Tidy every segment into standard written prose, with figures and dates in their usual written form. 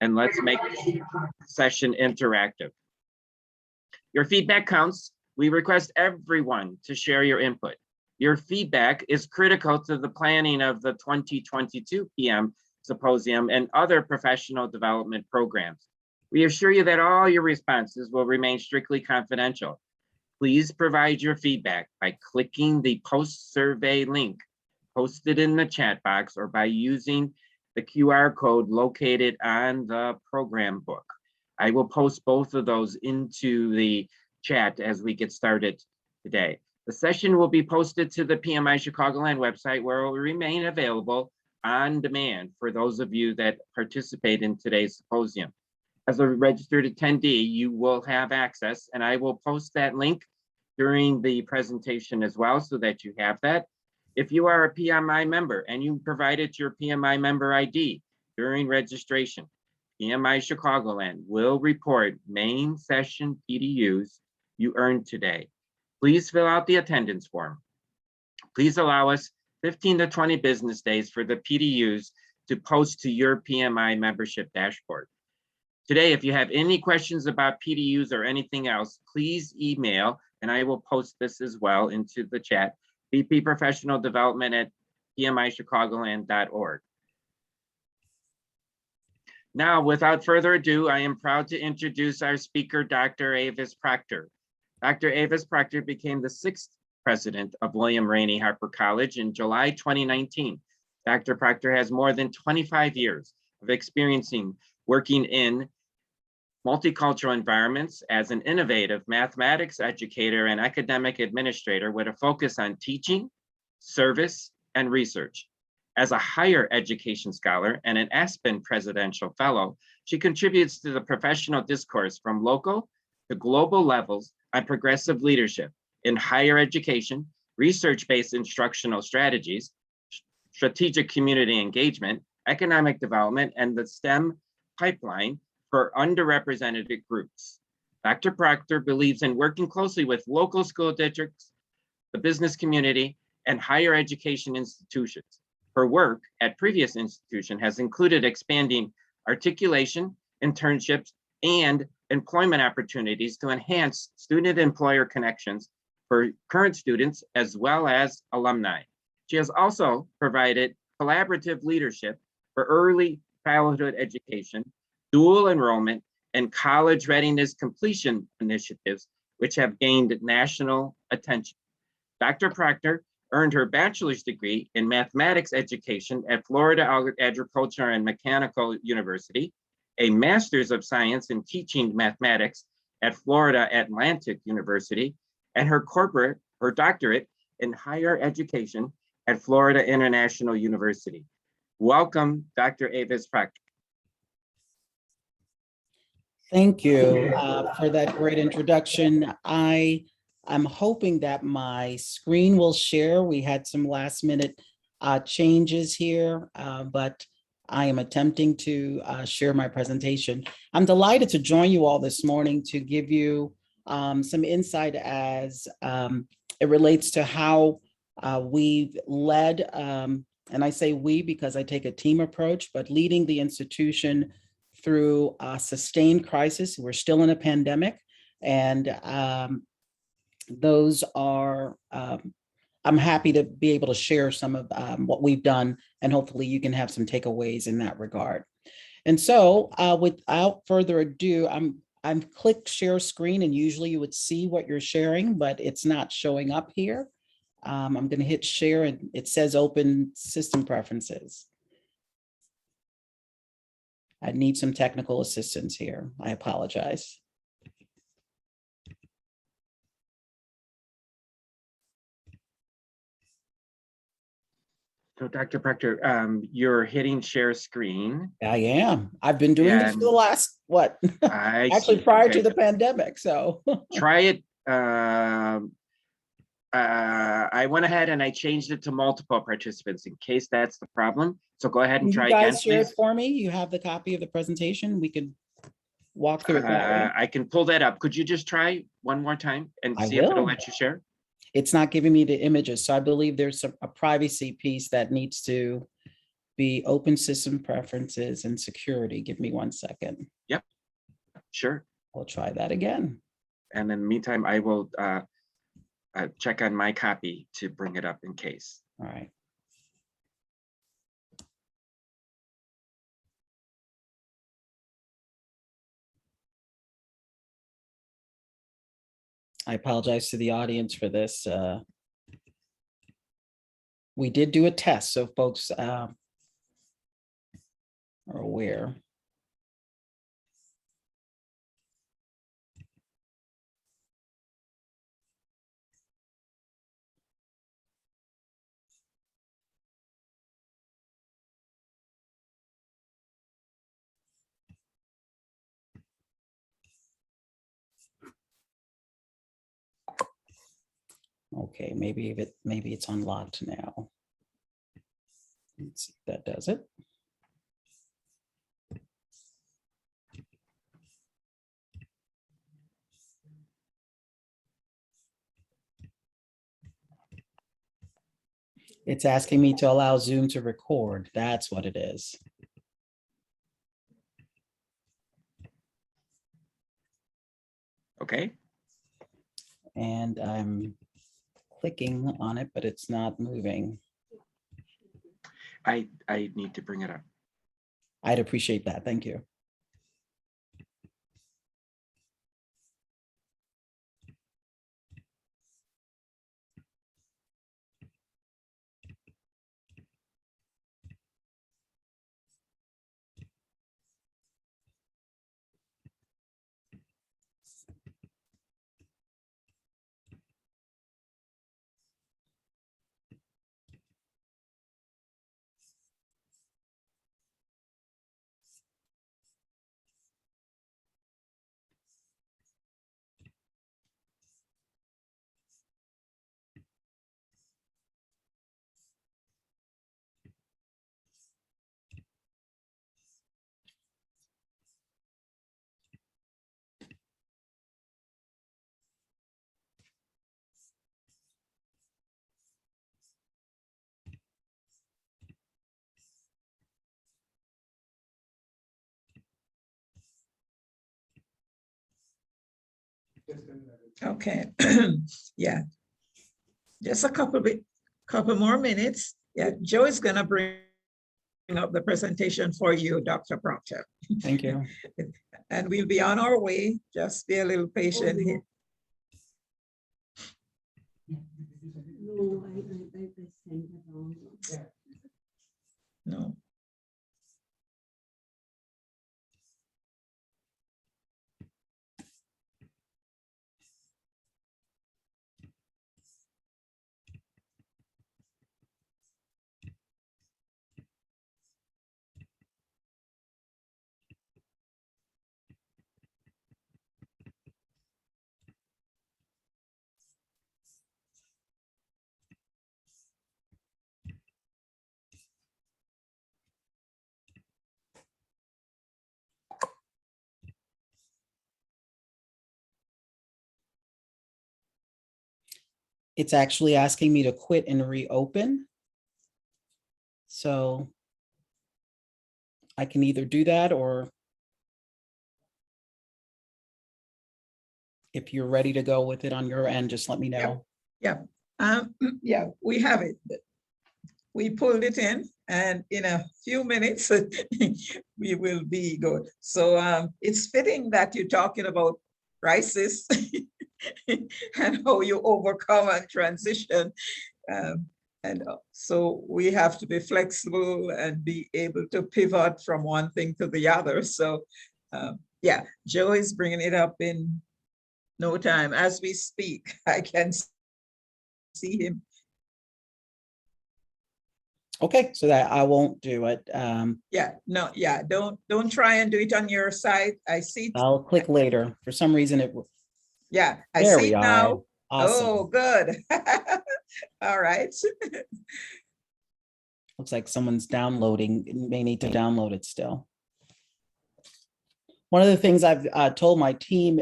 and let's make the session interactive. Your feedback counts. We request everyone to share your input. Your feedback is critical to the planning of the 2022 PM Symposium and other professional development programs. We assure you that all your responses will remain strictly confidential. Please provide your feedback by clicking the post survey link posted in the chat box or by using the QR code located on the program book. I will post both of those into the chat as we get started today. The session will be posted to the PMI Chicagoland website, where it will remain available on demand for those of you that participate in today's symposium. As a registered attendee, you will have access, and I will post that link during the presentation as well, so that you have that. If you are a PMI member and you provided your PMI member ID during registration, PMI Chicagoland will report main session PDUs you earned today. Please fill out the attendance form. Please allow us 15 to 20 business days for the PDUs to post to your PMI membership dashboard. Today, if you have any questions about PDUs or anything else, please email, and I will post this as well into the chat, vpprofessionaldevelopment@pmichicagoland.org. Now, without further ado, I am proud to introduce our speaker, Dr. Avis Proctor. Dr. Avis Proctor became the 6th president of William Rainey Harper College in July 2019. Dr. Proctor has more than 25 years of experiencing working in multicultural environments as an innovative mathematics educator and academic administrator with a focus on teaching, service, and research. As a higher education scholar and an Aspen Presidential Fellow, she contributes to the professional discourse from local to global levels on progressive leadership in higher education, research-based instructional strategies, strategic community engagement, economic development, and the STEM pipeline for underrepresented groups. Dr. Proctor believes in working closely with local school districts, the business community, and higher education institutions. Her work at previous institutions has included expanding articulation, internships, and employment opportunities to enhance student-employer connections for current students as well as alumni. She has also provided collaborative leadership for early childhood education, dual enrollment, and college readiness completion initiatives, which have gained national attention. Dr. Proctor earned her bachelor's degree in mathematics education at Florida Agricultural and Mechanical University, a master's of science in teaching mathematics at Florida Atlantic University, and her doctorate in higher education at Florida International University. Welcome, Dr. Avis Proctor. Thank you for that great introduction. I'm hoping that my screen will share. We had some last minute changes here, but I am attempting to share my presentation. I'm delighted to join you all this morning to give you some insight as it relates to how we've led, and I say we because I take a team approach, but leading the institution through a sustained crisis. We're still in a pandemic, and those are, I'm happy to be able to share some of what we've done, and hopefully you can have some takeaways in that regard. And so without further ado, I've clicked share screen, and usually you would see what you're sharing, but it's not showing up here. I'm going to hit share, and it says open system preferences. I need some technical assistance here. I apologize. So Dr. Proctor, you're hitting share screen. I am. I've been doing this for the last, what? Actually, prior to the pandemic, so. Try it. I went ahead and I changed it to multiple participants in case that's the problem. So go ahead and try again, please. You guys share it for me? You have the copy of the presentation? We could walk through it that way. I can pull that up. Could you just try one more time and see if it'll let you share? It's not giving me the images, so I believe there's a privacy piece that needs to be open system preferences and security. Give me 1 second. Sure. We'll try that again. And in the meantime, I will check on my copy to bring it up in case. All right. I apologize to the audience for this. We did do a test, so folks are aware. Okay, maybe it's unlocked now. Let's see if that does it. It's asking me to allow Zoom to record. That's what it is. Okay. And I'm clicking on it, but it's not moving. I need to bring it up. I'd appreciate that. Thank you. Okay, yeah. Just a couple more minutes. Yeah, Joe is gonna bring up the presentation for you, Dr. Proctor. Thank you. And we'll be on our way. Just be a little patient here. No, I sent the wrong one. No. It's actually asking me to quit and reopen. So I can either do that, or if you're ready to go with it on your end, just let me know. Yeah, yeah, we have it. We pulled it in, and in a few minutes, we will be good. So it's fitting that you're talking about crisis and how you overcome and transition. So we have to be flexible and be able to pivot from one thing to the other. So yeah, Joe is bringing it up in no time. As we speak, I can see him. Okay, so that I won't do it. Yeah, no, yeah, don't try and do it on your side. I see. I'll click later. For some reason it. Yeah, I There see we it now. are. Awesome. Oh, good. All right. Looks like someone's downloading. It may need to download it still. One of the things I've told my team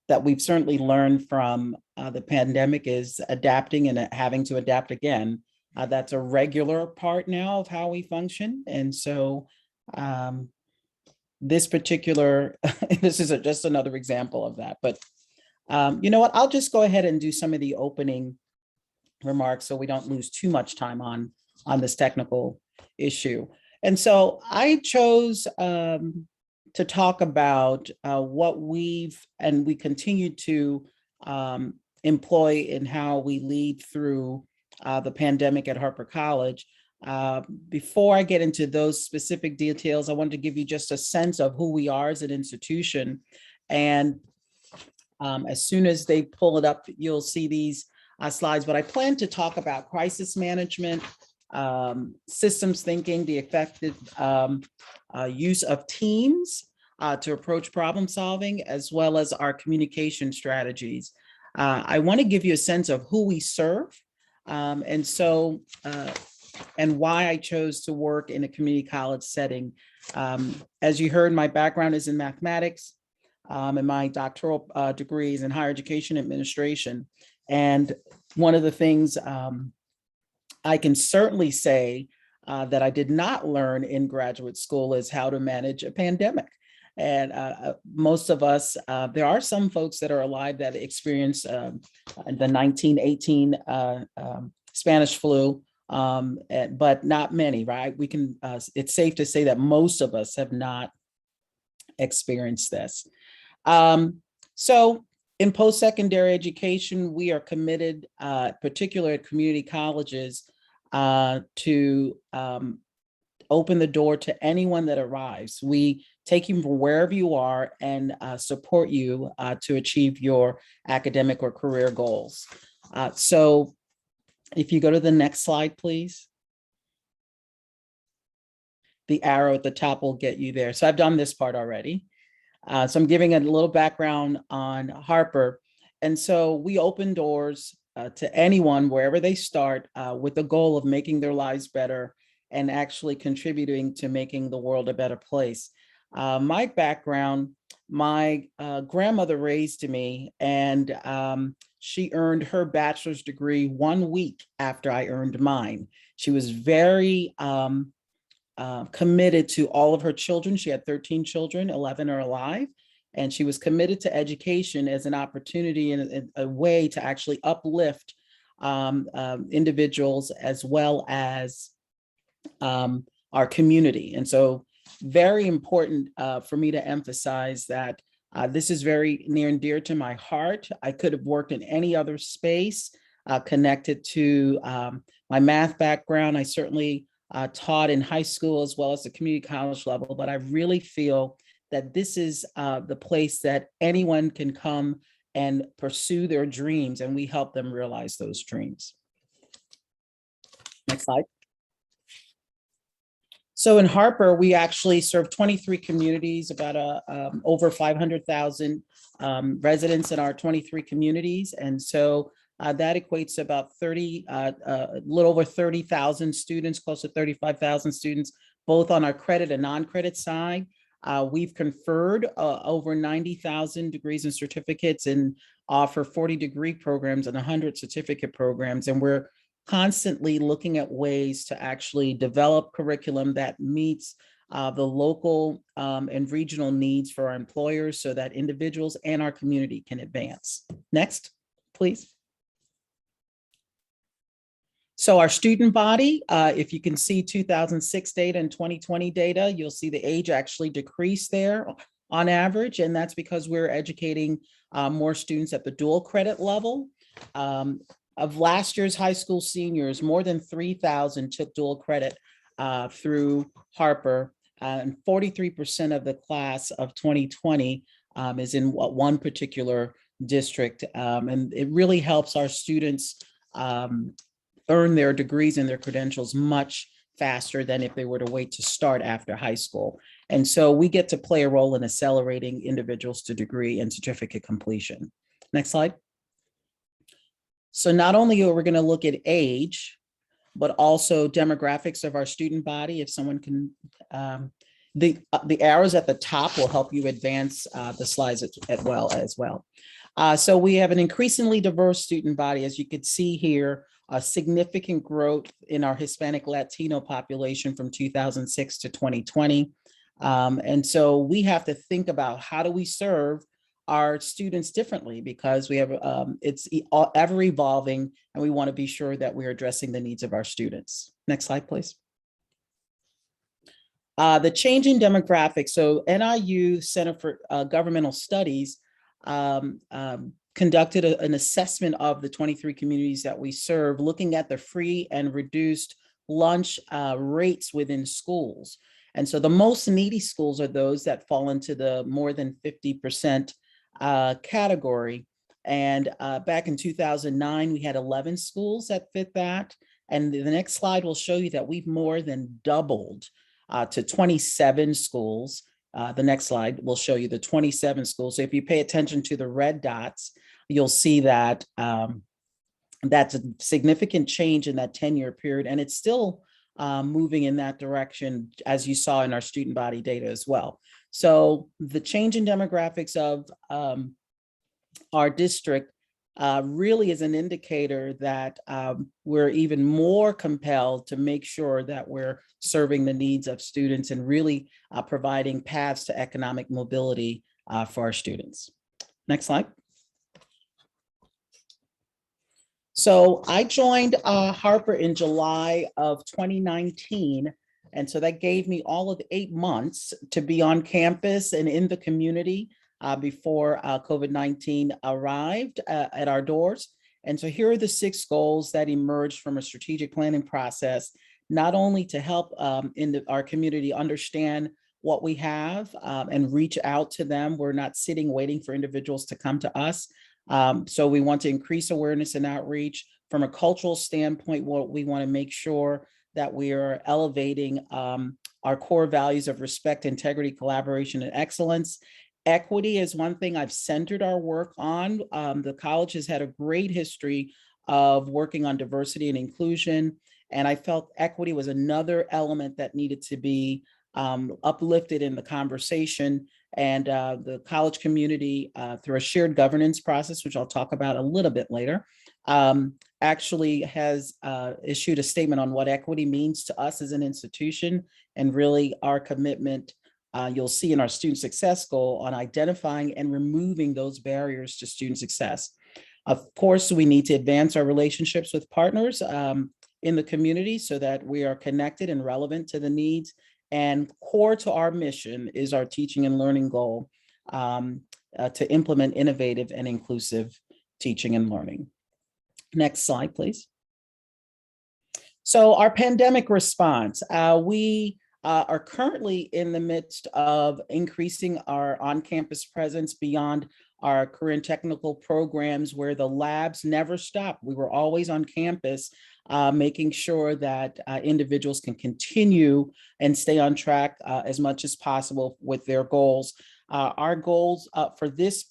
that we've certainly learned from the pandemic is adapting and having to adapt again. That's a regular part now of how we function. And so this particular, this is just another example of that. But you know what, I'll just go ahead and do some of the opening remarks so we don't lose too much time on this technical issue. And so I chose to talk about what we continue to employ in how we lead through the pandemic at Harper College. Before I get into those specific details, I wanted to give you just a sense of who we are as an institution. And as soon as they pull it up, you'll see these slides, but I plan to talk about crisis management, systems thinking, the effective use of teams to approach problem solving, as well as our communication strategies. I want to give you a sense of who we serve, and why I chose to work in a community college setting. As you heard, my background is in mathematics, and my doctoral degree is in higher education administration. And one of the things I can certainly say that I did not learn in graduate school is how to manage a pandemic. And most of us, there are some folks that are alive that experienced the 1918 Spanish flu, but not many, right? We can, it's safe to say that most of us have not experienced this. So in post-secondary education, we are committed, particularly at community colleges, to open the door to anyone that arrives. We take you from wherever you are and support you to achieve your academic or career goals. So if you go to the next slide, please. The arrow at the top will get you there. So I've done this part already. So I'm giving a little background on Harper. And so we open doors to anyone, wherever they start, with the goal of making their lives better and actually contributing to making the world a better place. My background, my grandmother raised me, and she earned her bachelor's degree 1 week after I earned mine. She was very committed to all of her children. She had 13 children, 11 are alive. And she was committed to education as an opportunity and a way to actually uplift individuals as well as our community. And so very important for me to emphasize that this is very near and dear to my heart. I could have worked in any other space connected to my math background. I certainly taught in high school as well as the community college level, but I really feel that this is the place that anyone can come and pursue their dreams, and we help them realize those dreams. Next slide. So in Harper, we actually serve 23 communities, about over 500,000 residents in our 23 communities. And so that equates to about a little over 30,000 students, close to 35,000 students, both on our credit and non-credit side. We've conferred over 90,000 degrees and certificates and offer 40 degree programs and 100 certificate programs. And we're constantly looking at ways to actually develop curriculum that meets the local and regional needs for our employers so that individuals and our community can advance. Next, please. So our student body, if you can see 2006 data and 2020 data, you'll see the age actually decreased there on average. And that's because we're educating more students at the dual credit level. Of last year's high school seniors, more than 3,000 took dual credit through Harper, and 43% of the class of 2020 is in one particular district. And it really helps our students earn their degrees and their credentials much faster than if they were to wait to start after high school. And so we get to play a role in accelerating individuals to degree and certificate completion. Next slide. So not only are we going to look at age, but also demographics of our student body. If someone can, the arrows at the top will help you advance the slides as well. So we have an increasingly diverse student body, as you can see here a significant growth in our Hispanic Latino population from 2006 to 2020. And so we have to think about how do we serve our students differently, because we have it's ever evolving, and we want to be sure that we're addressing the needs of our students. Next slide, please. The changing demographics. So NIU Center for Governmental Studies conducted an assessment of the 23 communities that we serve, looking at the free and reduced lunch rates within schools. And so the most needy schools are those that fall into the more than 50% category. And back in 2009, we had 11 schools that fit that. And the next slide will show you that we've more than doubled to 27 schools. The next slide will show you the 27 schools. So if you pay attention to the red dots, you'll see that that's a significant change in that 10-year period. And it's still moving in that direction, as you saw in our student body data as well. So the change in demographics of our district really is an indicator that we're even more compelled to make sure that we're serving the needs of students and really providing paths to economic mobility for our students. Next slide. So I joined Harper in July of 2019. And so that gave me all of 8 months to be on campus and in the community before COVID-19 arrived at our doors. And so here are the 6 goals that emerged from a strategic planning process, not only to help our community understand what we have and reach out to them. We're not sitting waiting for individuals to come to us. So we want to increase awareness and outreach. From a cultural standpoint, what we want to make sure that we are elevating our core values of respect, integrity, collaboration, and excellence. Equity is one thing I've centered our work on. The college has had a great history of working on diversity and inclusion, and I felt equity was another element that needed to be uplifted in the conversation. And the college community, through a shared governance process, which I'll talk about a little bit later, actually has issued a statement on what equity means to us as an institution, and really our commitment, you'll see in our student success goal, on identifying and removing those barriers to student success. Of course, we need to advance our relationships with partners in the community so that we are connected and relevant to the needs. And core to our mission is our teaching and learning goal to implement innovative and inclusive teaching and learning. Next slide, please. So our pandemic response, we are currently in the midst of increasing our on-campus presence beyond our career and technical programs, where the labs never stopped. We were always on campus, making sure that individuals can continue and stay on track as much as possible with their goals. Our goals for this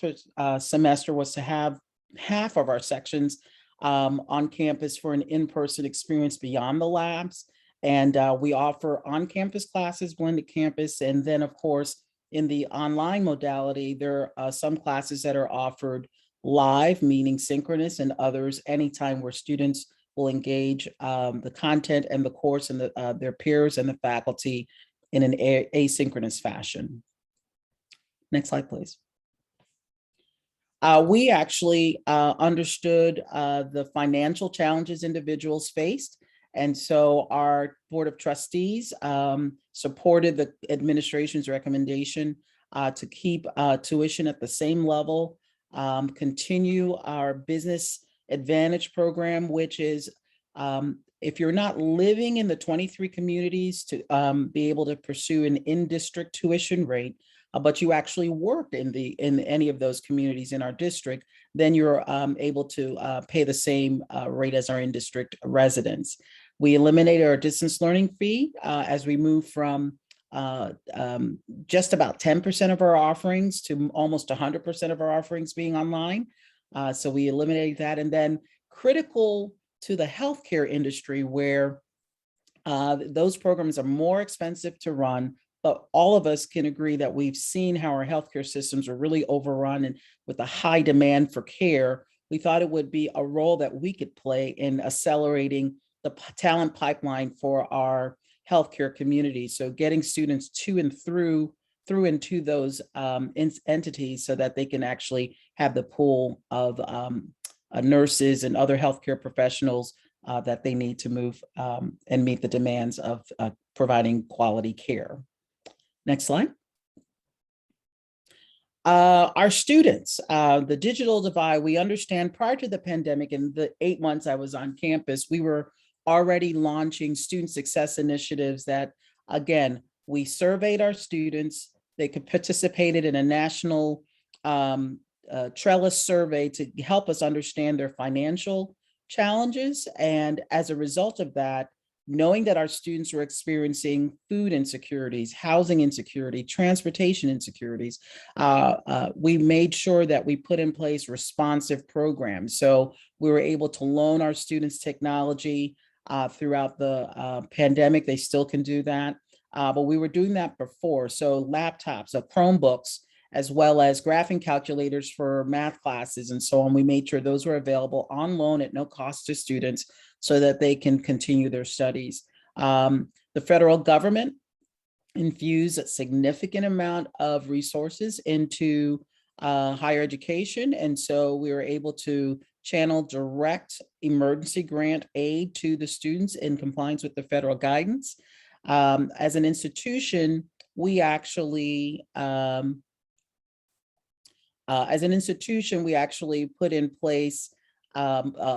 semester was to have half of our sections on campus for an in-person experience beyond the labs. And we offer on-campus classes, blended campus, and then of course, in the online modality, there are some classes that are offered live, meaning synchronous, and others anytime, where students will engage the content and the course and their peers and the faculty in an asynchronous fashion. Next slide, please. We actually understood the financial challenges individuals faced. And so our Board of Trustees supported the administration's recommendation to keep tuition at the same level, continue our Business Advantage program, which is if you're not living in the 23 communities, to be able to pursue an in-district tuition rate, but you actually work in any of those communities in our district, then you're able to pay the same rate as our in-district residents. We eliminated our distance learning fee as we move from just about 10% of our offerings to almost 100% of our offerings being online. So we eliminated that. And then critical to the healthcare industry, where those programs are more expensive to run, but all of us can agree that we've seen how our healthcare systems are really overrun, and with a high demand for care, we thought it would be a role that we could play in accelerating the talent pipeline for our healthcare community. So getting students to and through into those entities so that they can actually have the pool of nurses and other healthcare professionals that they need to move and meet the demands of providing quality care. Next slide. Our students, the digital divide, we understand prior to the pandemic, in the 8 months I was on campus, we were already launching student success initiatives that, again, we surveyed our students. They could participated in a national Trellis survey to help us understand their financial challenges. And as a result of that, knowing that our students were experiencing food insecurities, housing insecurity, transportation insecurities, we made sure that we put in place responsive programs. So we were able to loan our students technology throughout the pandemic. They still can do that, but we were doing that before. So laptops, Chromebooks, as well as graphing calculators for math classes and so on. We made sure those were available on loan at no cost to students so that they can continue their studies. The federal government infused a significant amount of resources into higher education. And so we were able to channel direct emergency grant aid to the students in compliance with the federal guidance. As an institution, we actually, put in place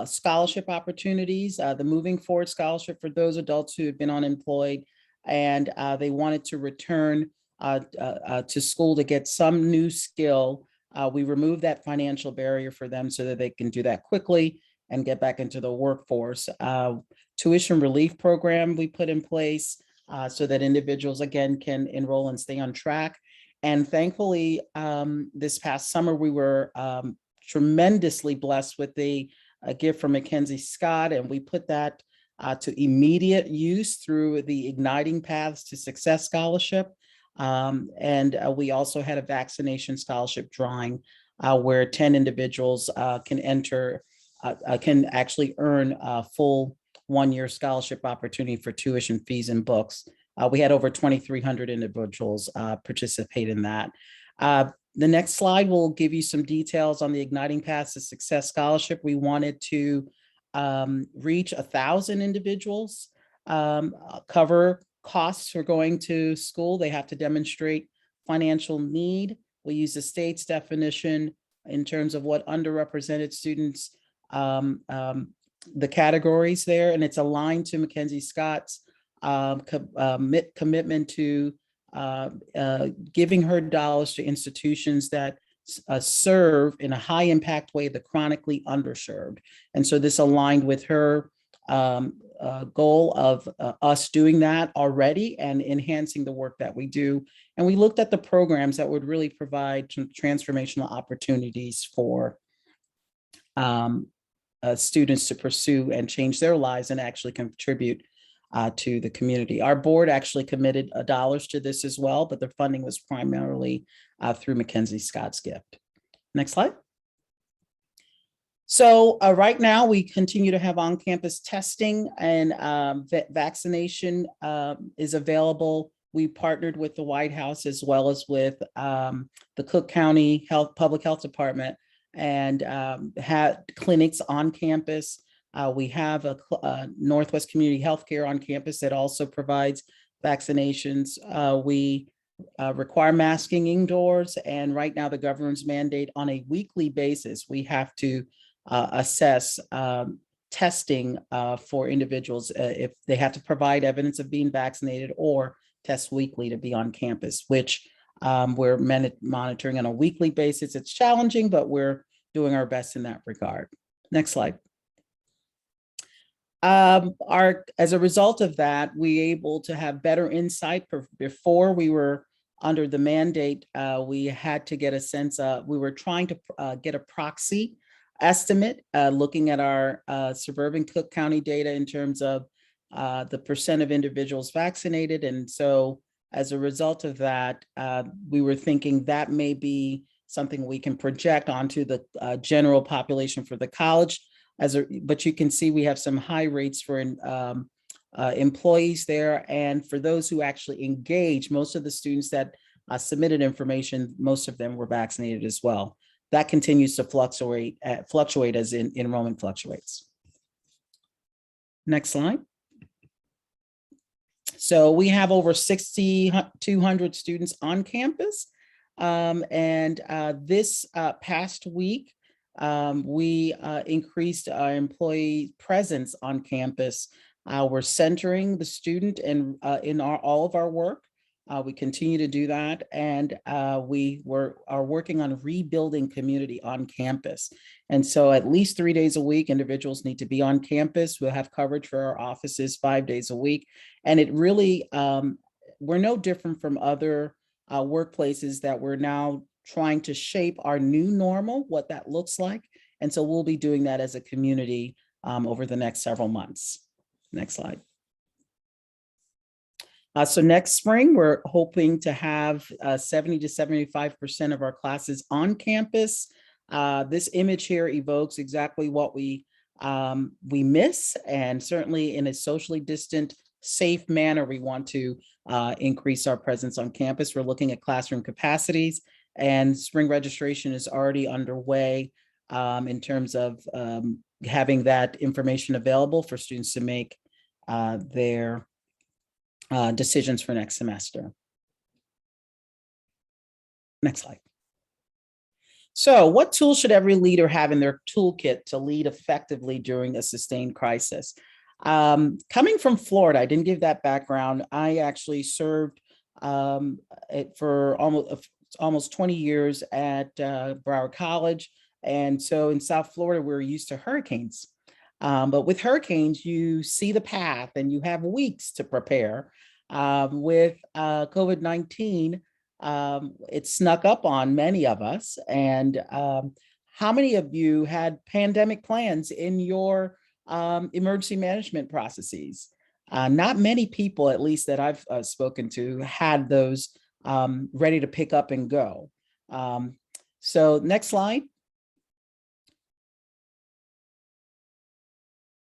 scholarship opportunities, the Moving Forward Scholarship for those adults who have been unemployed and they wanted to return to school to get some new skill. We removed that financial barrier for them so that they can do that quickly and get back into the workforce. Tuition relief program we put in place so that individuals, again, can enroll and stay on track. And thankfully, this past summer, we were tremendously blessed with a gift from Mackenzie Scott, and we put that to immediate use through the Igniting Paths to Success Scholarship. And we also had a vaccination scholarship drawing where 10 individuals can actually earn a full one-year scholarship opportunity for tuition fees and books. We had over 2,300 individuals participate in that. The next slide will give you some details on the Igniting Paths to Success Scholarship. We wanted to reach 1,000 individuals, cover costs for going to school. They have to demonstrate financial need. We use the state's definition in terms of what underrepresented students, the categories there, and it's aligned to Mackenzie Scott's commitment to giving her dollars to institutions that serve in a high impact way the chronically underserved. And so this aligned with her goal of us doing that already and enhancing the work that we do. And we looked at the programs that would really provide transformational opportunities for students to pursue and change their lives and actually contribute to the community. Our board actually committed dollars to this as well, but the funding was primarily through Mackenzie Scott's gift. Next slide. So right now we continue to have on-campus testing and vaccination is available. We partnered with the White House as well as with the Cook County Public Health Department and had clinics on campus. We have a Northwest Community Healthcare on campus that also provides vaccinations. We require masking indoors, and right now the government's mandate on a weekly basis, we have to assess testing for individuals if they have to provide evidence of being vaccinated or test weekly to be on campus, which we're monitoring on a weekly basis. It's challenging, but we're doing our best in that regard. Next slide. As a result of that, we able to have better insight. Before we were under the mandate, we had to get a sense of, we were trying to get a proxy estimate, looking at our suburban Cook County data in terms of the percent of individuals vaccinated. And so as a result of that, we were thinking that may be something we can project onto the general population for the college. But you can see we have some high rates for employees there. And for those who actually engage, most of the students that submitted information, most of them were vaccinated as well. That continues to fluctuate as enrollment fluctuates. Next slide. So we have over 6,200 students on campus. This past week, we increased our employee presence on campus. We're centering the student in all of our work. We continue to do that, and we are working on rebuilding community on campus. And so at least 3 days a week, individuals need to be on campus. We'll have coverage for our offices 5 days a week. And it really, we're no different from other workplaces that we're now trying to shape our new normal, what that looks like. And so we'll be doing that as a community over the next several months. Next slide. So next spring, we're hoping to have 70 to 75% of our classes on campus. This image here evokes exactly what we miss, and certainly in a socially distant, safe manner, we want to increase our presence on campus. We're looking at classroom capacities, and spring registration is already underway in terms of having that information available for students to make their decisions for next semester. Next slide. So what tools should every leader have in their toolkit to lead effectively during a sustained crisis? Coming from Florida, I didn't give that background. I actually served for almost 20 years at Broward College. And so in South Florida, we're used to hurricanes. But with hurricanes, you see the path and you have weeks to prepare. With COVID-19, it snuck up on many of us. And how many of you had pandemic plans in your emergency management processes? Not many people, at least that I've spoken to, had those ready to pick up and go. So next slide.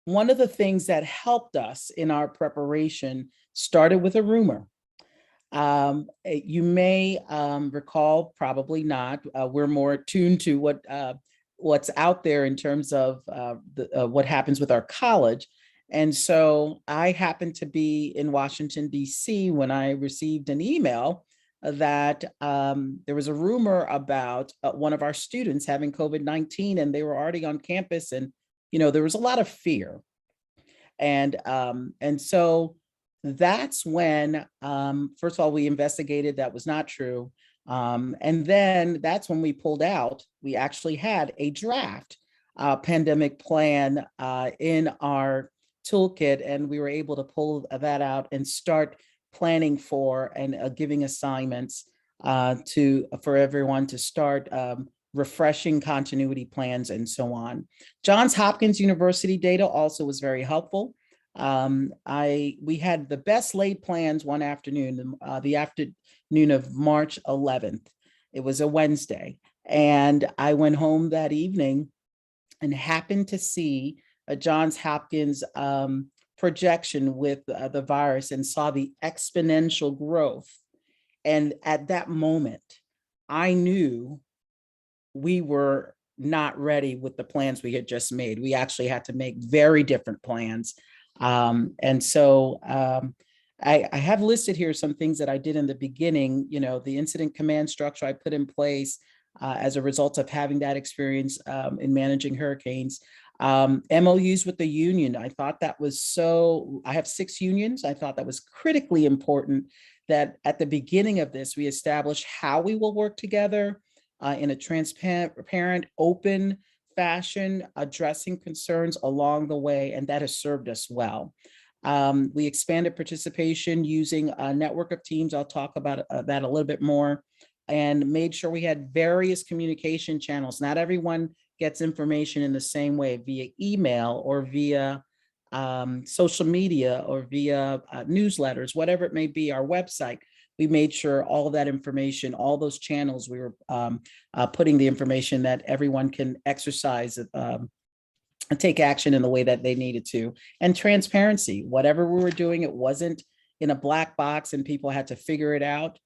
One of the things that helped us in our preparation started with a rumor. You may recall, probably not, we're more attuned to what's out there in terms of what happens with our college. And so I happened to be in Washington, D.C. when I received an email that there was a rumor about one of our students having COVID-19, and they were already on campus, and there was a lot of fear. And so that's when, first of all, we investigated, that was not true. And then that's when we pulled out. We actually had a draft pandemic plan in our toolkit, and we were able to pull that out and start planning for and giving assignments for everyone to start refreshing continuity plans and so on. Johns Hopkins University data also was very helpful. We had the best laid plans one afternoon, the afternoon of March 11th. It was a Wednesday. And I went home that evening and happened to see a Johns Hopkins projection with the virus and saw the exponential growth. And at that moment, I knew we were not ready with the plans we had just made. We actually had to make very different plans. And so I have listed here some things that I did in the beginning, the incident command structure I put in place as a result of having that experience in managing hurricanes. MOUs with the union. I thought that was I have 6 unions. I thought that was critically important that at the beginning of this, we establish how we will work together in a transparent, open fashion, addressing concerns along the way, and that has served us well. We expanded participation using a network of teams. I'll talk about that a little bit more, and made sure we had various communication channels. Not everyone gets information in the same way, via email or via social media or via newsletters, whatever it may be, our website. we made sure all of that information, all those channels, we were putting the information that everyone can exercise and take action in the way that they needed to. And transparency, whatever we were doing, it wasn't in a black box and people had to figure it out.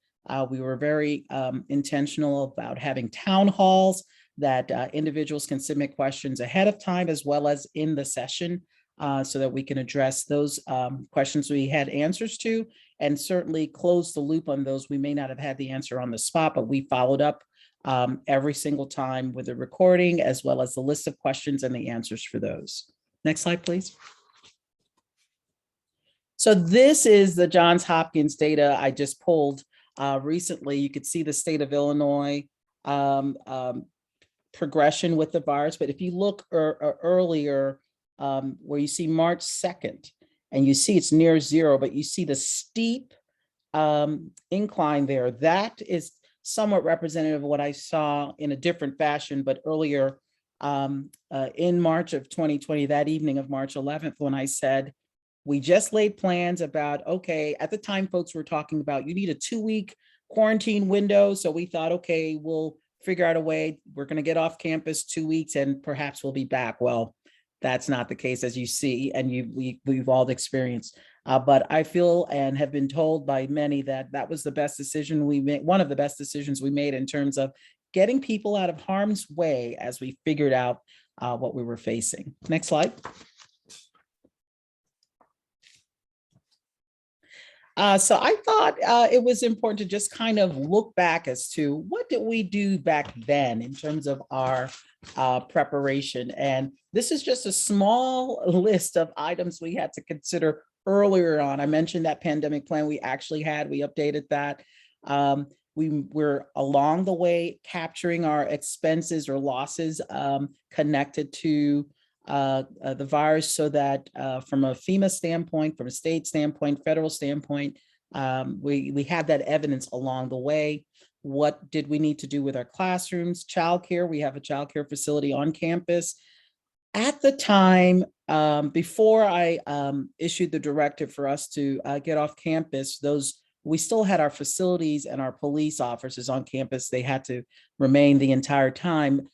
We were very intentional about having town halls that individuals can submit questions ahead of time as well as in the session so that we can address those questions we had answers to, and certainly close the loop on those we may not have had the answer on the spot, but we followed up every single time with a recording as well as the list of questions and the answers for those. Next slide, please. So this is the Johns Hopkins data I just pulled recently. You could see the state of Illinois progression with the virus, but if you look earlier where you see March 2nd, and you see it's near zero, but you see the steep incline there, that is somewhat representative of what I saw in a different fashion, but earlier in March of 2020, that evening of March 11th, when I said, we just laid plans about, okay, at the time folks were talking about, you need a 2-week quarantine window. So we thought, okay, we'll figure out a way, we're gonna get off campus 2 weeks and perhaps we'll be back. Well, that's not the case, as you see, and we've all experienced. But I feel and have been told by many that that was the best decision we made, one of the best decisions we made in terms of getting people out of harm's way as we figured out what we were facing. Next slide. So I thought it was important to just kind of look back as to what did we do back then in terms of our preparation. And this is just a small list of items we had to consider earlier on. I mentioned that pandemic plan we actually had, we updated that. We were along the way capturing our expenses or losses connected to the virus, so that from a FEMA standpoint, from a state standpoint, federal standpoint, we had that evidence along the way. What did we need to do with our classrooms? Childcare, we have a childcare facility on campus. At the time, before I issued the directive for us to get off campus, we still had our facilities and our police officers on campus. They had to remain the entire time.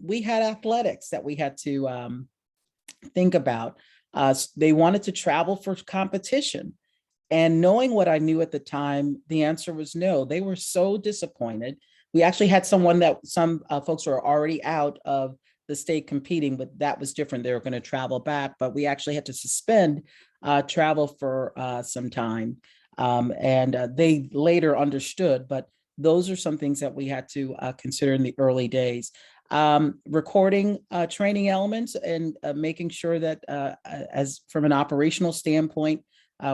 We had athletics that we had to think about. They wanted to travel for competition. And knowing what I knew at the time, the answer was no. They were so disappointed. We actually had some folks were already out of the state competing, but that was different. They were going to travel back, but we actually had to suspend travel for some time. And they later understood, but those are some things that we had to consider in the early days. Recording training elements and making sure that as from an operational standpoint,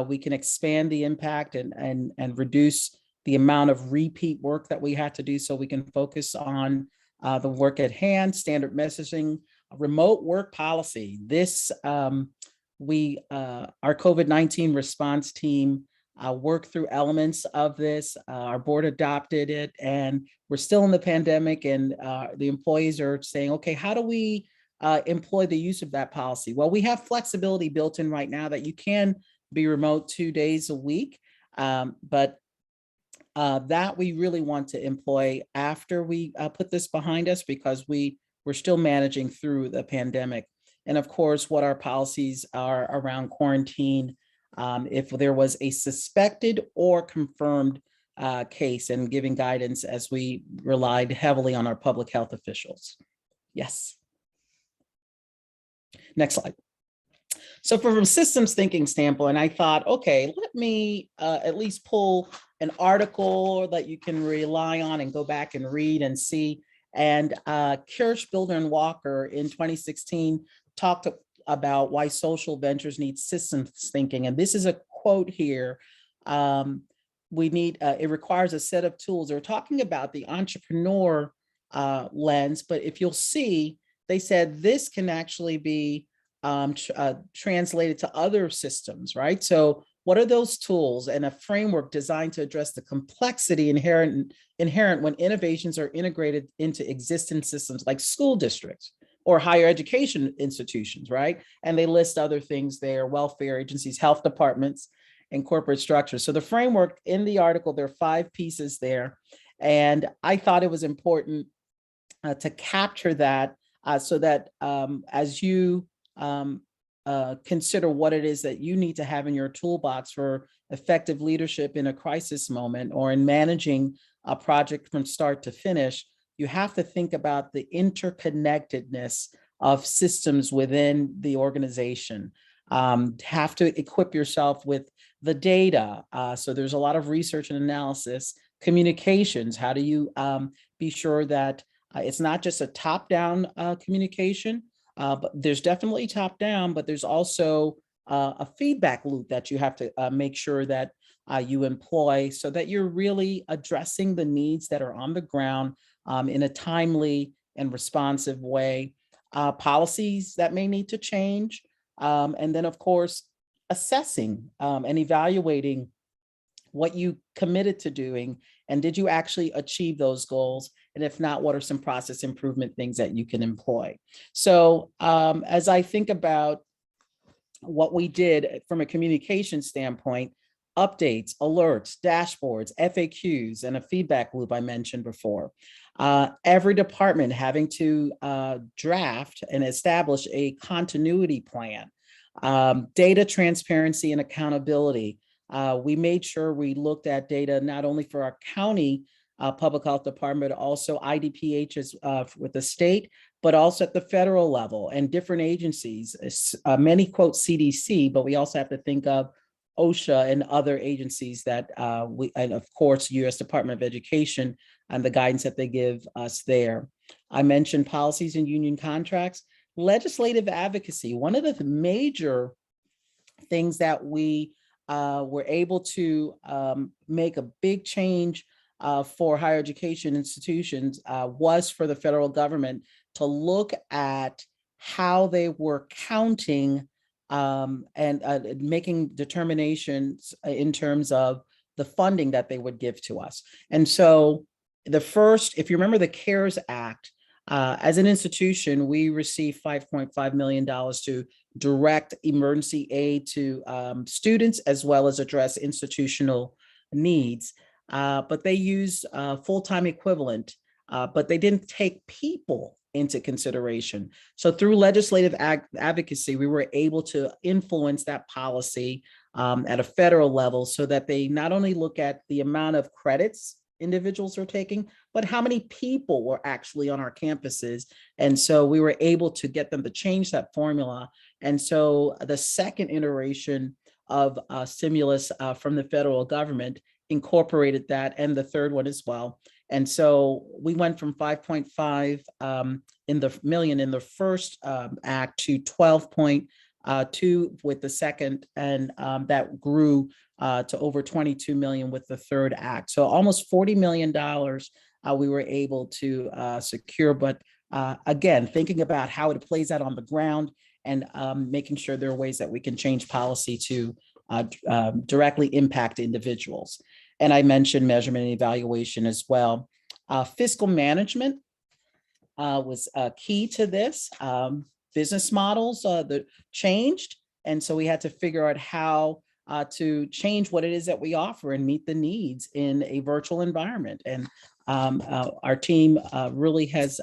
we can expand the impact and reduce the amount of repeat work that we had to do so we can focus on the work at hand, standard messaging, remote work policy. This, our COVID-19 response team worked through elements of this. Our board adopted it, and we're still in the pandemic, and the employees are saying, okay, how do we employ the use of that policy? Well, we have flexibility built in right now that you can be remote 2 days a week, but that we really want to employ after we put this behind us, because we're still managing through the pandemic. And of course, what our policies are around quarantine, if there was a suspected or confirmed case, and giving guidance as we relied heavily on our public health officials. Yes. Next slide. So from a systems thinking standpoint, I thought, okay, let me at least pull an article that you can rely on and go back and read and see. And Kirsch, Builder, and Walker in 2016 talked about why social ventures need systems thinking. And this is a quote here. It requires a set of tools. They're talking about the entrepreneur lens, but if you'll see, they said this can actually be translated to other systems, right? So what are those tools and a framework designed to address the complexity inherent when innovations are integrated into existing systems like school districts or higher education institutions, right? And they list other things there, welfare agencies, health departments. and corporate structure. So the framework in the article, there are 5 pieces there. And I thought it was important to capture that so that as you consider what it is that you need to have in your toolbox for effective leadership in a crisis moment or in managing a project from start to finish, you have to think about the interconnectedness of systems within the organization. Have to equip yourself with the data. So there's a lot of research and analysis. Communications, how do you be sure that it's not just a top-down communication, but there's definitely top-down, but there's also a feedback loop that you have to make sure that you employ so that you're really addressing the needs that are on the ground in a timely and responsive way. Policies that may need to change. And then, of course, assessing and evaluating what you committed to doing, and did you actually achieve those goals? And if not, what are some process improvement things that you can employ? So as I think about what we did from a communication standpoint, updates, alerts, dashboards, FAQs, and a feedback loop I mentioned before. Every department having to draft and establish a continuity plan. Data transparency and accountability. We made sure we looked at data not only for our county public health department, but also IDPHs with the state, but also at the federal level and different agencies. Many quote CDC, but we also have to think of OSHA and other agencies that and of course, US Department of Education and the guidance that they give us there. I mentioned policies and union contracts. Legislative advocacy, one of the major things that we were able to make a big change for higher education institutions was for the federal government to look at how they were counting and making determinations in terms of the funding that they would give to us. And so the first, if you remember the CARES Act, as an institution, we received $5.5 million to direct emergency aid to students as well as address institutional needs. But they used full-time equivalent, but they didn't take people into consideration. So through legislative advocacy, we were able to influence that policy at a federal level so that they not only look at the amount of credits individuals are taking, but how many people were actually on our campuses. And so we were able to get them to change that formula. And so the second iteration of stimulus from the federal government incorporated that, and the third one as well. And so we went from 5.5 million in the first act to 12.2 with the second, and that grew to over 22 million with the third act. So almost $40 million we were able to secure. But again, thinking about how it plays out on the ground and making sure there are ways that we can change policy to directly impact individuals. And I mentioned measurement and evaluation as well. Fiscal management was key to this. Business models that changed. And so we had to figure out how to change what it is that we offer and meet the needs in a virtual environment. And our team really has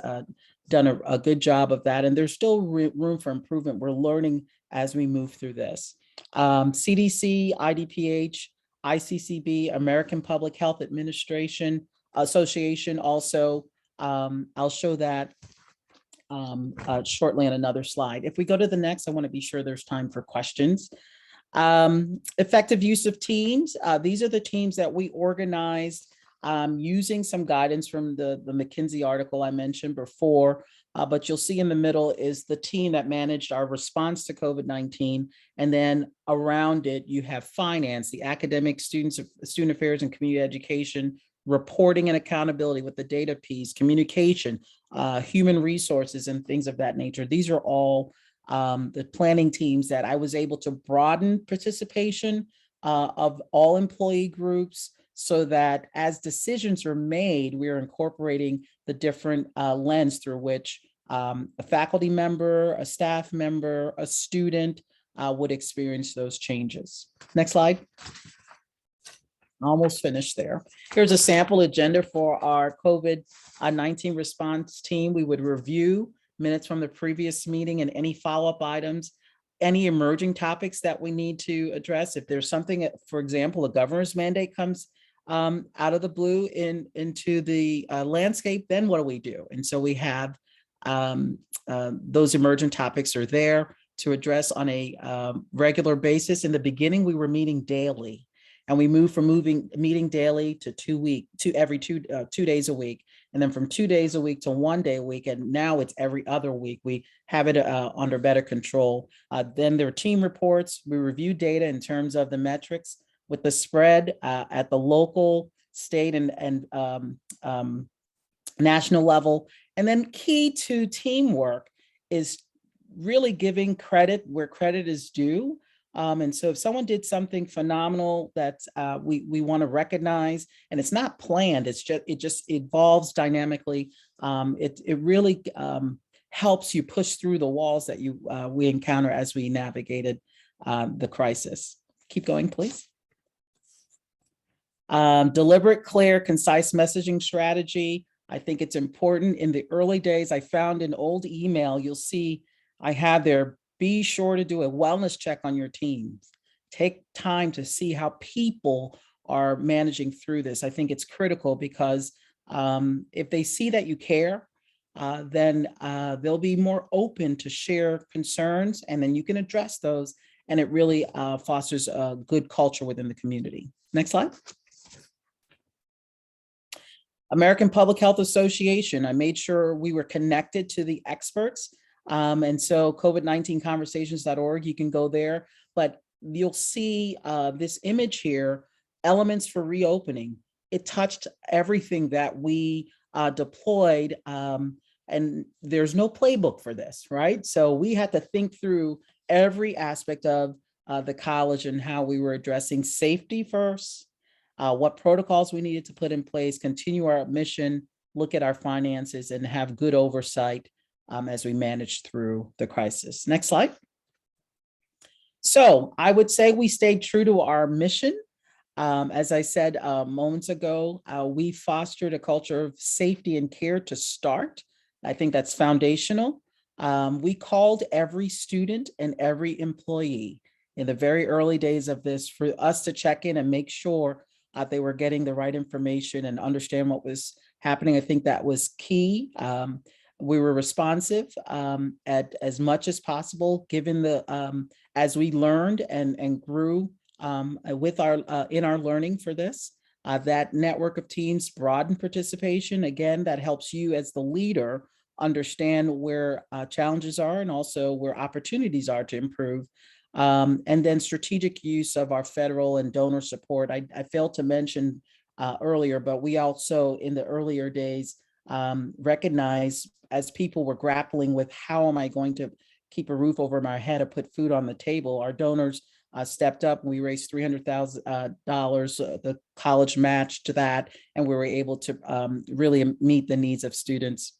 done a good job of that. And there's still room for improvement. We're learning as we move through this. CDC, IDPH, ICCB, American Public Health Administration Association also. I'll show that shortly on another slide. If we go to the next, I want to be sure there's time for questions. Effective use of teams. These are the teams that we organized using some guidance from the McKinsey article I mentioned before. But you'll see in the middle is the team that managed our response to COVID-19. And then around it, you have finance, the academic student affairs and community education, reporting and accountability with the data piece, communication, human resources, and things of that nature. These are all the planning teams that I was able to broaden participation of all employee groups so that as decisions are made, we are incorporating the different lens through which a faculty member, a staff member, a student, would experience those changes. Next slide. Almost finished there. Here's a sample agenda for our COVID-19 response team. We would review minutes from the previous meeting and any follow-up items, any emerging topics that we need to address. If there's something, for example, a governor's mandate comes out of the blue into the landscape, then what do we do? And so we have those emergent topics are there to address on a regular basis. In the beginning, we were meeting daily, and we moved from meeting daily to every 2 days a week, and then from 2 days a week to 1 day a week, and now it's every other week. We have it under better control. Then there are team reports. We review data in terms of the metrics with the spread at the local, state, and national level. And then key to teamwork is really giving credit where credit is due. And so if someone did something phenomenal that we want to recognize, and it's not planned, it just evolves dynamically. It really helps you push through the walls that we encounter as we navigated the crisis. Keep going, please. Deliberate, clear, concise messaging strategy. I think it's important. In the early days, I found an old email, you'll see I have there, be sure to do a wellness check on your team. Take time to see how people are managing through this. I think it's critical because if they see that you care, then they'll be more open to share concerns, and then you can address those, and it really fosters a good culture within the community. Next slide. American Public Health Association, I made sure we were connected to the experts. And so COVID19conversations.org, you can go there, but you'll see this image here, elements for reopening. It touched everything that we deployed, and there's no playbook for this, right? So we had to think through every aspect of the college and how we were addressing safety first, what protocols we needed to put in place, continue our mission, look at our finances, and have good oversight as we manage through the crisis. Next slide. So I would say we stayed true to our mission. As I said moments ago, we fostered a culture of safety and care to start. I think that's foundational. We called every student and every employee in the very early days of this for us to check in and make sure they were getting the right information and understand what was happening. I think that was key. We were responsive at as much as possible, given the as we learned and grew with in our learning for this. That network of teams broadened participation. Again, that helps you as the leader understand where challenges are and also where opportunities are to improve. And then strategic use of our federal and donor support. I failed to mention earlier, but we also in the earlier days recognize as people were grappling with how am I going to keep a roof over my head or put food on the table, our donors stepped up. We raised $300,000, the college matched to that, and we were able to really meet the needs of students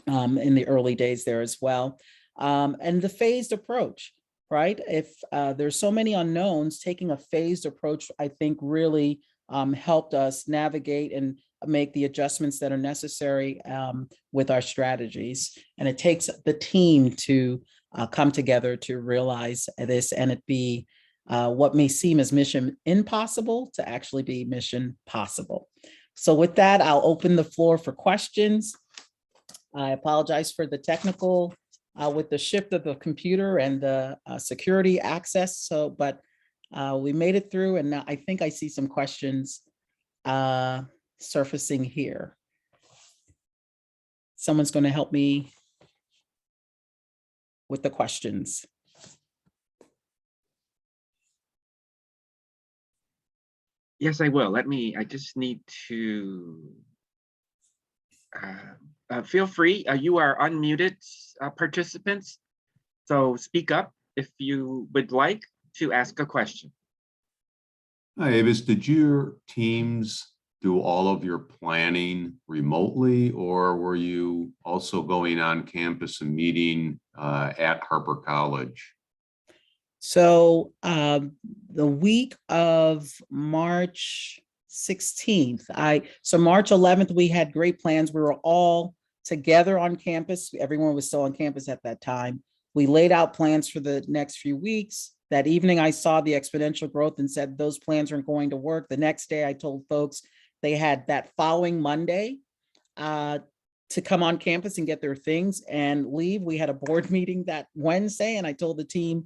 in the early days there as well. And the phased approach, right? If there's so many unknowns, taking a phased approach, I think really helped us navigate and make the adjustments that are necessary with our strategies. And it takes the team to come together to realize this and it be what may seem as mission impossible to actually be mission possible. So with that, I'll open the floor for questions. I apologize for the technical with the shift of the computer and the security access. So, but we made it through, and now I think I see some questions surfacing here. Someone's going to help me with the questions. Yes, I will. I just need to feel free. You are unmuted, participants. So speak up if you would like to ask a question. Hi, Avis, did your teams do all of your planning remotely, or were you also going on campus and meeting at Harper College? So the week of March 16th, so March 11th, we had great plans. We were all together on campus. Everyone was still on campus at that time. We laid out plans for the next few weeks. That evening, I saw the exponential growth and said those plans aren't going to work. The next day, I told folks they had that following Monday to come on campus and get their things and leave. We had a board meeting that Wednesday, and I told the team,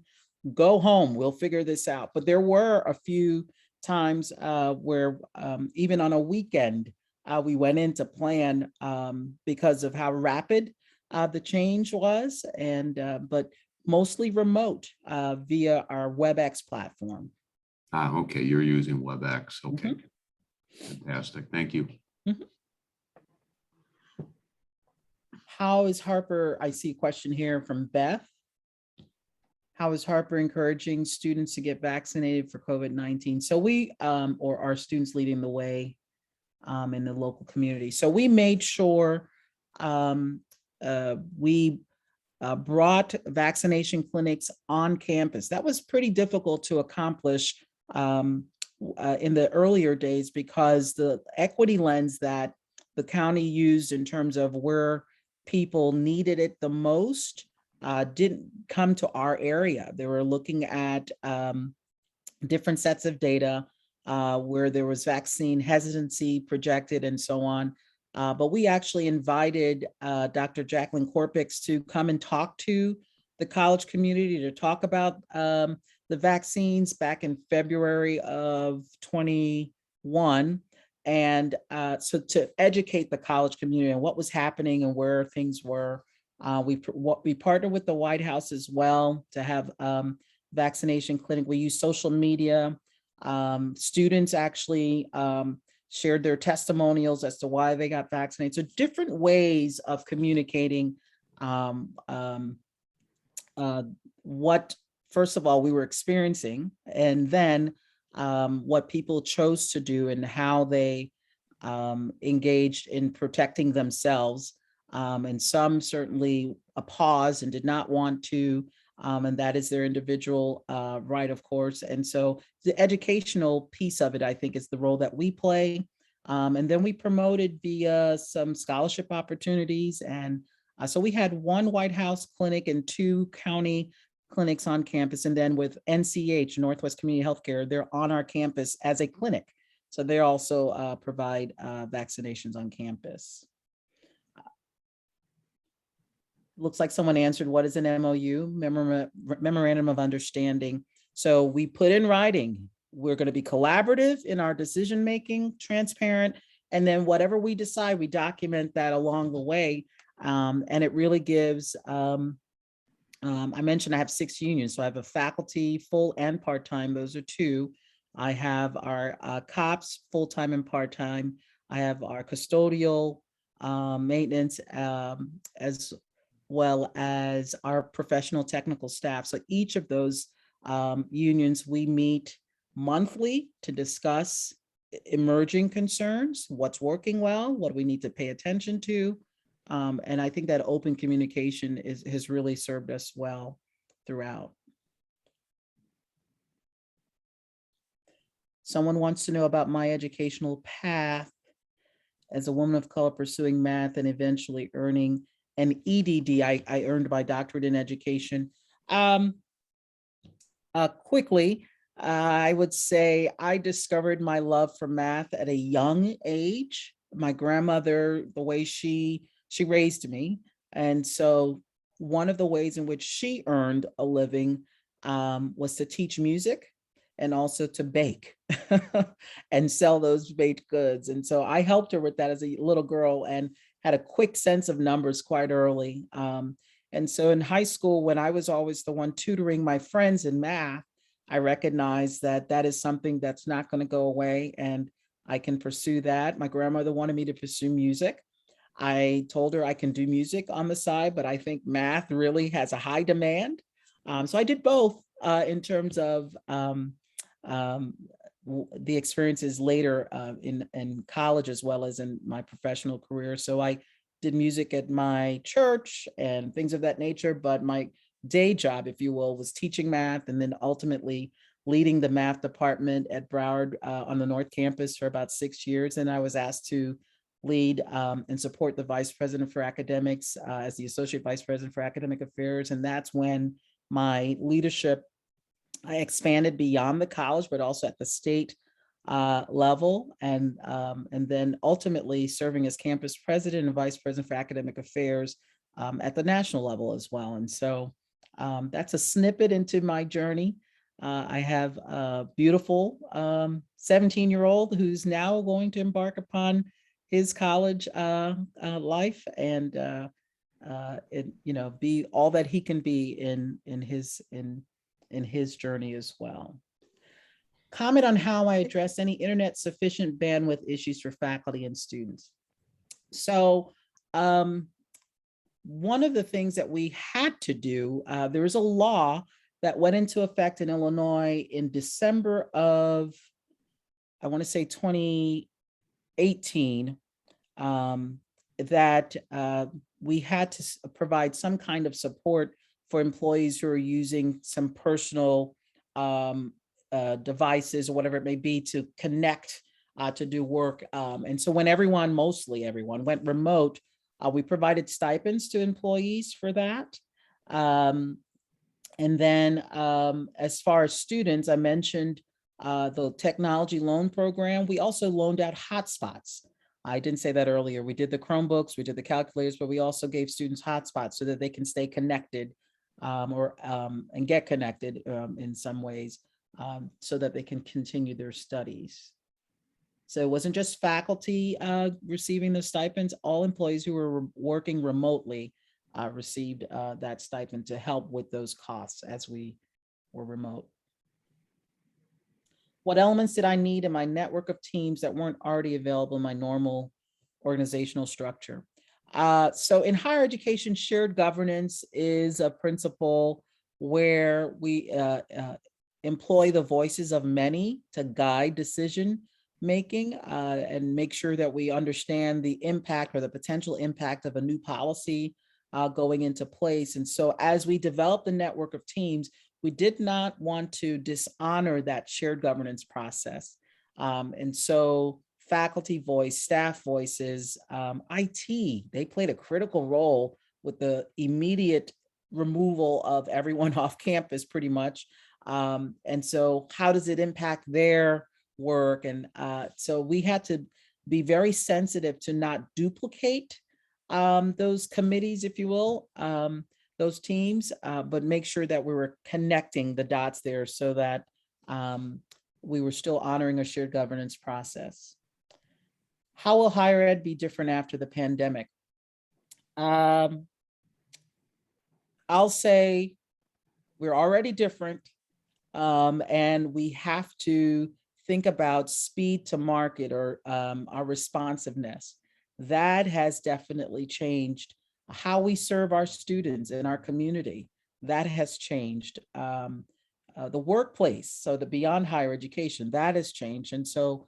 go home, we'll figure this out. But there were a few times where even on a weekend, we went into plan because of how rapid the change was, and but mostly remote via our WebEx platform. Okay, you're using WebEx. Okay. Fantastic. Thank you. How is Harper? I see a question here from Beth. How is Harper encouraging students to get vaccinated for COVID-19? So we, or our students leading the way in the local community. So we made sure we brought vaccination clinics on campus. That was pretty difficult to accomplish in the earlier days because the equity lens that the county used in terms of where people needed it the most didn't come to our area. They were looking at different sets of data where there was vaccine hesitancy projected and so on. But we actually invited Dr. Jacqueline Corpix to come and talk to the college community to talk about the vaccines back in February of 21. And so to educate the college community on what was happening and where things were. We partnered with the White House as well to have vaccination clinic. We use social media. Students actually shared their testimonials as to why they got vaccinated. So different ways of communicating what, first of all, we were experiencing, and then what people chose to do and how they engaged in protecting themselves. And some certainly paused and did not want to, and that is their individual right, of course. And so the educational piece of it, I think, is the role that we play. And then we promoted via some scholarship opportunities. And so we had one White House clinic and 2 county clinics on campus. And then with NCH, Northwest Community Healthcare, they're on our campus as a clinic. So they also provide vaccinations on campus. Looks like someone answered, what is an MOU, Memorandum of Understanding? So we put in writing, we're going to be collaborative in our decision-making, transparent, and then whatever we decide, we document that along the way. And it really gives, I mentioned I have 6 unions. So I have a faculty, full and part-time, those are 2. I have our COPS, full-time and part-time. I have our custodial maintenance, as well as our professional technical staff. So each of those unions, we meet monthly to discuss emerging concerns, what's working well, what do we need to pay attention to. And I think that open communication has really served us well throughout. Someone wants to know about my educational path as a woman of color pursuing math and eventually earning an EDD. I earned my doctorate in education. Quickly, I would say I discovered my love for math at a young age. My grandmother, the way she raised me. And so one of the ways in which she earned a living was to teach music and also to bake and sell those baked goods. And so I helped her with that as a little girl and had a quick sense of numbers quite early. And so in high school, when I was always the one tutoring my friends in math, I recognized that that is something that's not going to go away and I can pursue that. My grandmother wanted me to pursue music. I told her I can do music on the side, but I think math really has a high demand. So I did both in terms of the experiences later in college as well as in my professional career. So I did music at my church and things of that nature, but my day job, if you will, was teaching math and then ultimately leading the math department at Broward on the North Campus for about 6 years. And I was asked to lead and support the Vice President for Academics as the Associate Vice President for Academic Affairs. And that's when my leadership, I expanded beyond the college, but also at the state level, and then ultimately serving as campus president and vice president for academic affairs at the national level as well. And so that's a snippet into my journey. I have a beautiful 17-year-old who's now going to embark upon his college life and be all that he can be in his journey as well. Comment on how I address any internet sufficient bandwidth issues for faculty and students. So one of the things that we had to do, there was a law that went into effect in Illinois in December of, I want to say 2018, that we had to provide some kind of support for employees who are using some personal devices or whatever it may be to connect to do work. And so when mostly everyone went remote, we provided stipends to employees for that. And then as far as students, I mentioned the technology loan program. We also loaned out hotspots. I didn't say that earlier. We did the Chromebooks, we did the calculators, but we also gave students hotspots so that they can stay connected and get connected in some ways so that they can continue their studies. So it wasn't just faculty receiving the stipends, all employees who were working remotely received that stipend to help with those costs as we were remote. What elements did I need in my network of teams that weren't already available in my normal organizational structure? So in higher education, shared governance is a principle where we employ the voices of many to guide decision making and make sure that we understand the impact or the potential impact of a new policy going into place. And so as we develop the network of teams, we did not want to dishonor that shared governance process. And so faculty voice, staff voices, IT, they played a critical role with the immediate removal of everyone off campus pretty much. And so how does it impact their work? And so we had to be very sensitive to not duplicate those committees, if you will, those teams, but make sure that we were connecting the dots there so that we were still honoring a shared governance process. How will higher ed be different after the pandemic? I'll say we're already different, and we have to think about speed to market or our responsiveness. That has definitely changed how we serve our students in our community. That has changed. The workplace, so the beyond higher education, that has changed. And so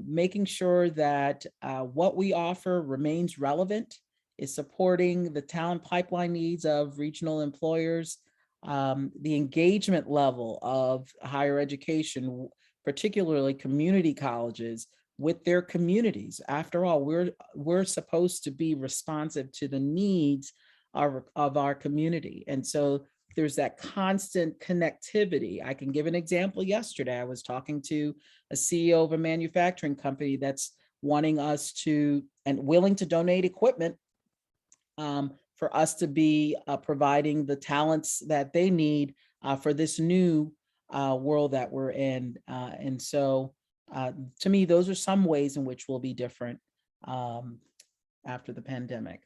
making sure that what we offer remains relevant, is supporting the talent pipeline needs of regional employers, the engagement level of higher education, particularly community colleges, with their communities. After all, we're supposed to be responsive to the needs of our community. And so there's that constant connectivity. I can give an example. Yesterday, I was talking to a CEO of a manufacturing company that's wanting us to and willing to donate equipment for us to be providing the talents that they need for this new world that we're in. And so to me, those are some ways in which we'll be different after the pandemic.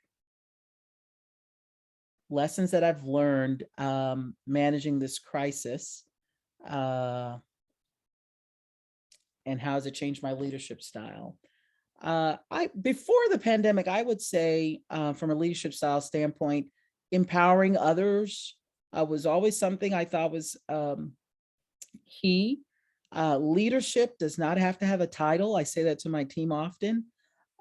Lessons that I've learned managing this crisis and how has it changed my leadership style? Before the pandemic, I would say from a leadership style standpoint, empowering others was always something I thought was key. Leadership does not have to have a title. I say that to my team often.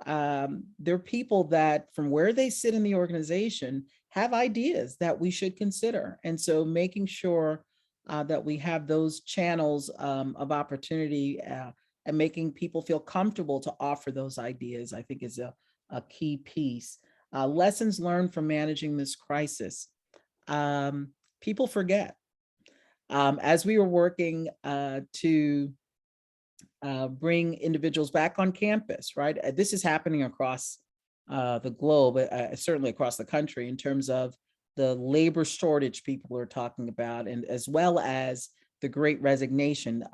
there are people that from where they sit in the organization have ideas that we should consider. And so making sure that we have those channels of opportunity and making people feel comfortable to offer those ideas, I think is a key piece. Lessons learned from managing this crisis. People forget. As we were working to bring individuals back on campus, right? This is happening across the globe, certainly across the country in terms of the labor shortage people are talking about, and as well as the great resignation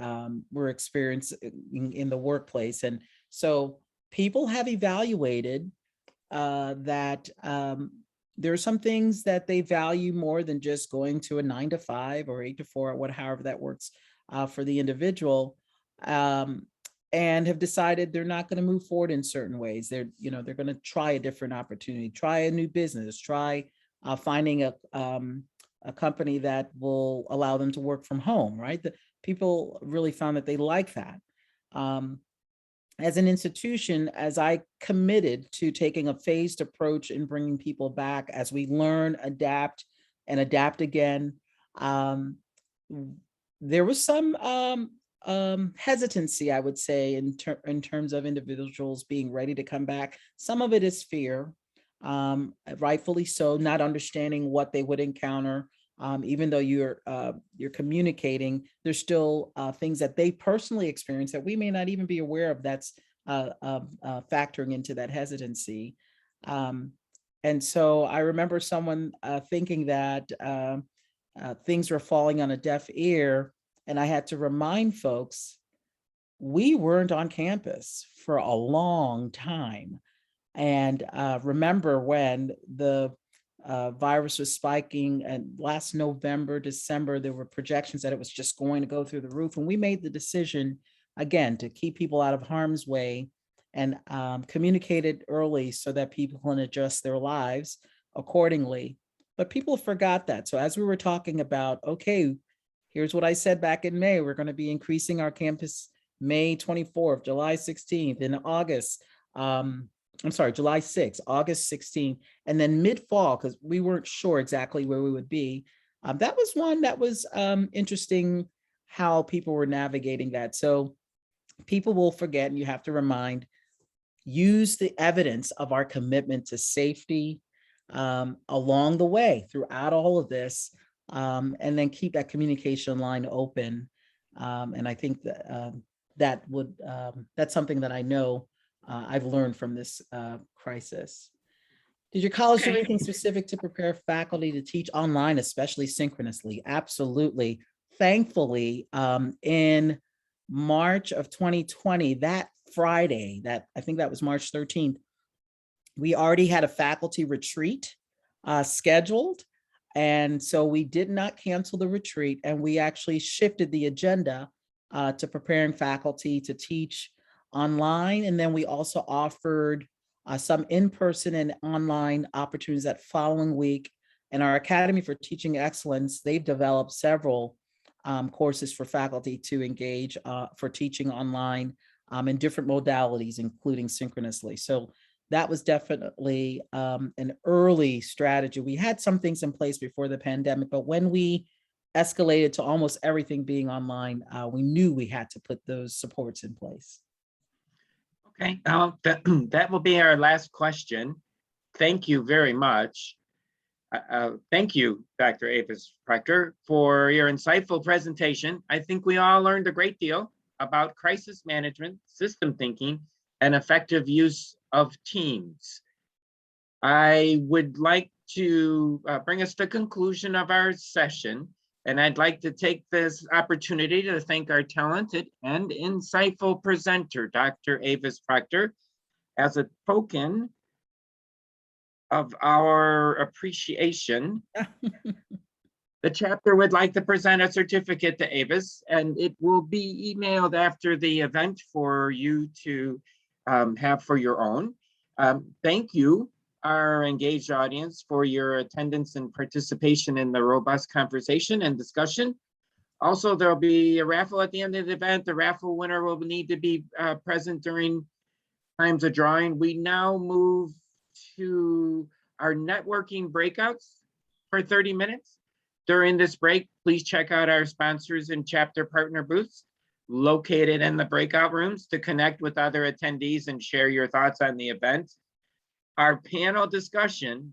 we're experiencing in the workplace. And so people have evaluated that there are some things that they value more than just going to a 9 to 5 or 8 to 4, or however that works for the individual, and have decided they're not going to move forward in certain ways. They're going to try a different opportunity, try a new business, try finding a company that will allow them to work from home, right? The people really found that they like that. As an institution, as I committed to taking a phased approach in bringing people back as we learn, adapt, and adapt again, there was some hesitancy, I would say, in terms of individuals being ready to come back. Some of it is fear, rightfully so, not understanding what they would encounter. Even though you're communicating, there's still things that they personally experience that we may not even be aware of that's factoring into that hesitancy. And so I remember someone thinking that things were falling on a deaf ear, and I had to remind folks, we weren't on campus for a long time. And remember when the virus was spiking, and last November, December, there were projections that it was just going to go through the roof. And we made the decision, again, to keep people out of harm's way and communicated early so that people can adjust their lives accordingly. But people forgot that. So as we were talking about, okay, here's what I said back in May, we're going to be increasing our campus May 24th, July 16th, in August. I'm sorry, July 6th, August 16th, and then mid-fall, because we weren't sure exactly where we would be. That was one that was interesting how people were navigating that. So people will forget, and you have to remind, use the evidence of our commitment to safety along the way throughout all of this, and then keep that communication line open. And I think that that's something that I know I've learned from this crisis. Did your college do anything specific to prepare faculty to teach online, especially synchronously? Absolutely. Thankfully, in March of 2020, that Friday, I think that was March 13th, we already had a faculty retreat scheduled. And so we did not cancel the retreat, and we actually shifted the agenda to preparing faculty to teach online. And then we also offered some in-person and online opportunities that following week. And our Academy for Teaching Excellence, they've developed several courses for faculty to engage for teaching online in different modalities, including synchronously. So that was definitely an early strategy. We had some things in place before the pandemic, but when we escalated to almost everything being online, we knew we had to put those supports in place. Okay, that will be our last question. Thank you very much. Thank you, Dr. Avis Proctor, for your insightful presentation. I think we all learned a great deal about crisis management, system thinking, and effective use of teams. I would like to bring us to the conclusion of our session, and I'd like to take this opportunity to thank our talented and insightful presenter, Dr. Avis Proctor. As a token of our appreciation, the chapter would like to present a certificate to Avis, and it will be emailed after the event for you to have for your own. Thank you, our engaged audience, for your attendance and participation in the robust conversation and discussion. Also, there'll be a raffle at the end of the event. The raffle winner will need to be present during Time's a drawing. We now move to our networking breakouts for 30 minutes. During this break, please check out our sponsors and chapter partner booths located in the breakout rooms to connect with other attendees and share your thoughts on the event. Our panel discussion